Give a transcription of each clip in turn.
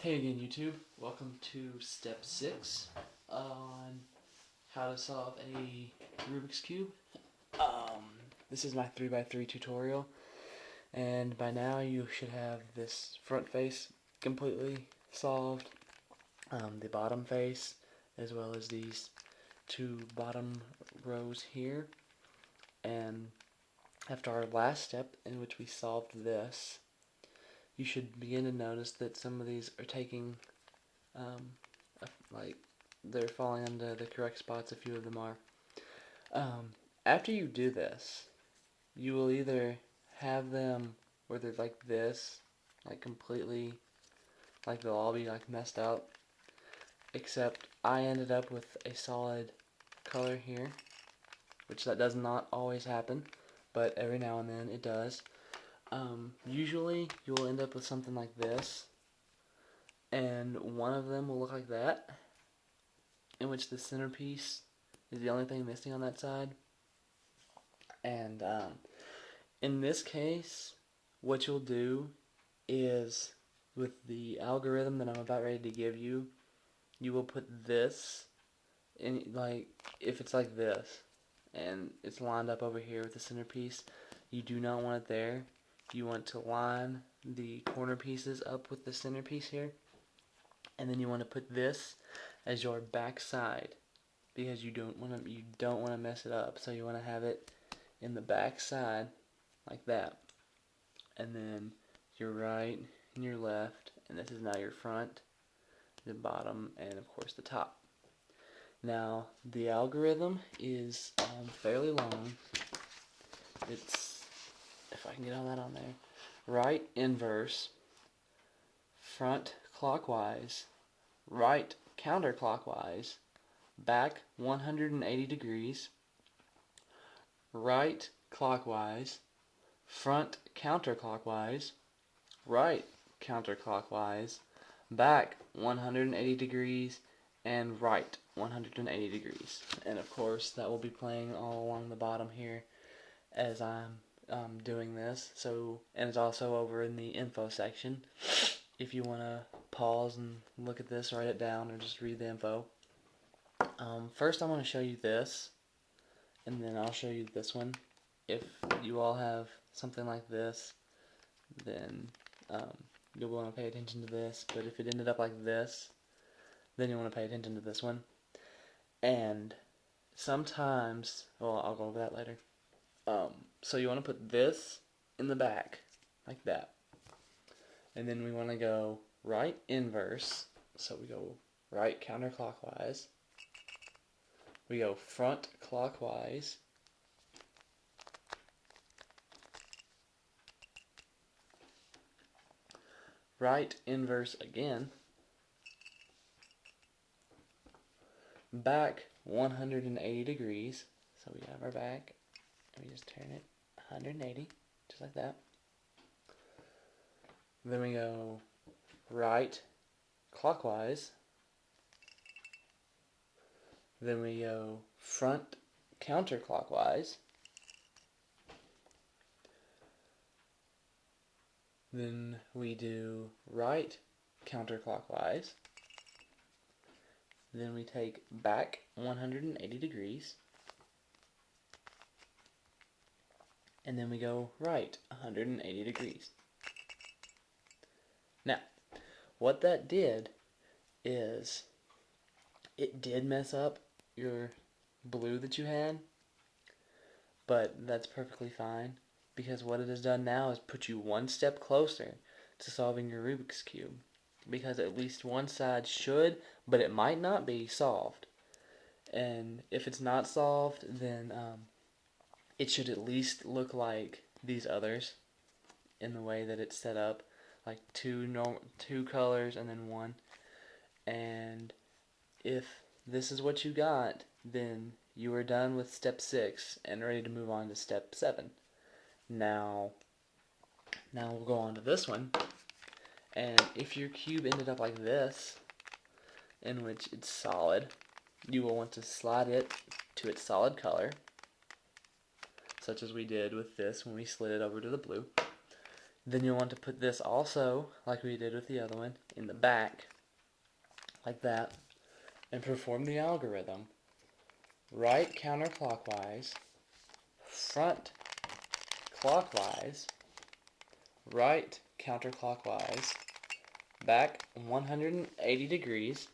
Hey again, YouTube. Welcome to step 6 on how to solve a Rubik's Cube. This is my 3x3 tutorial, and by now you should have this front face completely solved, the bottom face, as well as these two bottom rows here. And after our last step, in which we solved this, you should begin to notice that some of these are taking like they're falling into the correct spots. A few of them are. After you do this, you will either have them where they're like this, like completely, like they'll all be like messed up, except I ended up with a solid color here, which that does not always happen, but every now and then it does. Usually you will end up with something like this, and one of them will look like that, in which the centerpiece is the only thing missing on that side. And in this case, what you'll do is, with the algorithm that I'm about ready to give you, you will put this in, like, if it's like this and it's lined up over here with the centerpiece, you do not want it there. You want to line the corner pieces up with the centerpiece here, and then you want to put this as your back side, because you don't want to mess it up. So you want to have it in the back side like that, and then your right and your left, and this is now your front, the bottom, and of course the top. Now the algorithm is fairly long. It's, if I can get all that on there, right inverse, front clockwise, right counterclockwise, back 180 degrees, right clockwise, front counterclockwise, right counterclockwise, back 180 degrees, and right 180 degrees. And of course that will be playing all along the bottom here as I'm doing this. So, and it's also over in the info section if you want to pause and look at this, write it down, or just read the info. First I want to show you this, and then I'll show you this one. If you all have something like this, then you'll want to pay attention to this, but if it ended up like this, then you want to pay attention to this one. And sometimes, well, I'll go over that later. So you want to put this in the back, like that. And then we want to go right inverse, so we go right counterclockwise. We go front clockwise. Right inverse again. Back 180 degrees. So we have our back, and we just turn it 180, just like that. Then we go right clockwise. Then we go front counterclockwise. Then we do right counterclockwise. Then we take back 180 degrees. And then we go right 180 degrees. Now, what that did is it did mess up your blue that you had, but that's perfectly fine, because what it has done now is put you one step closer to solving your Rubik's Cube, because at least one side should, but it might not be, solved. And if it's not solved, then it should at least look like these others in the way that it's set up, like two colors and then one. And if this is what you got, then you are done with step 6 and ready to move on to step 7. Now we'll go on to this one. And if your cube ended up like this, in which it's solid, you will want to slide it to its solid color, such as we did with this when we slid it over to the blue. Then you'll want to put this also, like we did with the other one, in the back, like that, and perform the algorithm. Right counterclockwise, front clockwise, right counterclockwise, back 180 degrees,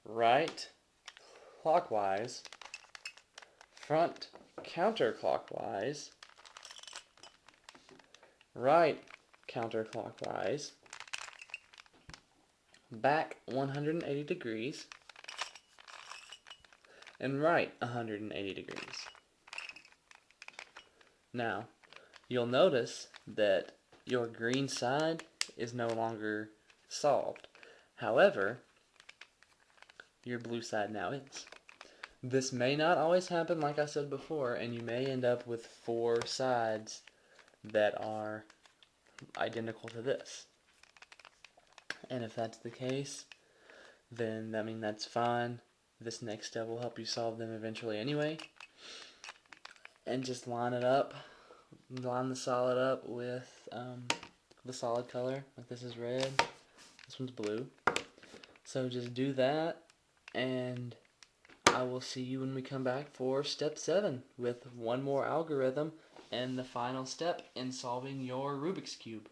right clockwise, front counterclockwise, right counterclockwise, back 180 degrees, and right 180 degrees. Now, you'll notice that your green side is no longer solved. However, your blue side now is. This may not always happen, like I said before, and you may end up with 4 sides that are identical to this. And if that's the case, then I mean that's fine. This next step will help you solve them eventually anyway. And just line it up, line the solid up with the solid color. Like this is red, this one's blue. So just do that, and I will see you when we come back for step 7 with one more algorithm and the final step in solving your Rubik's Cube.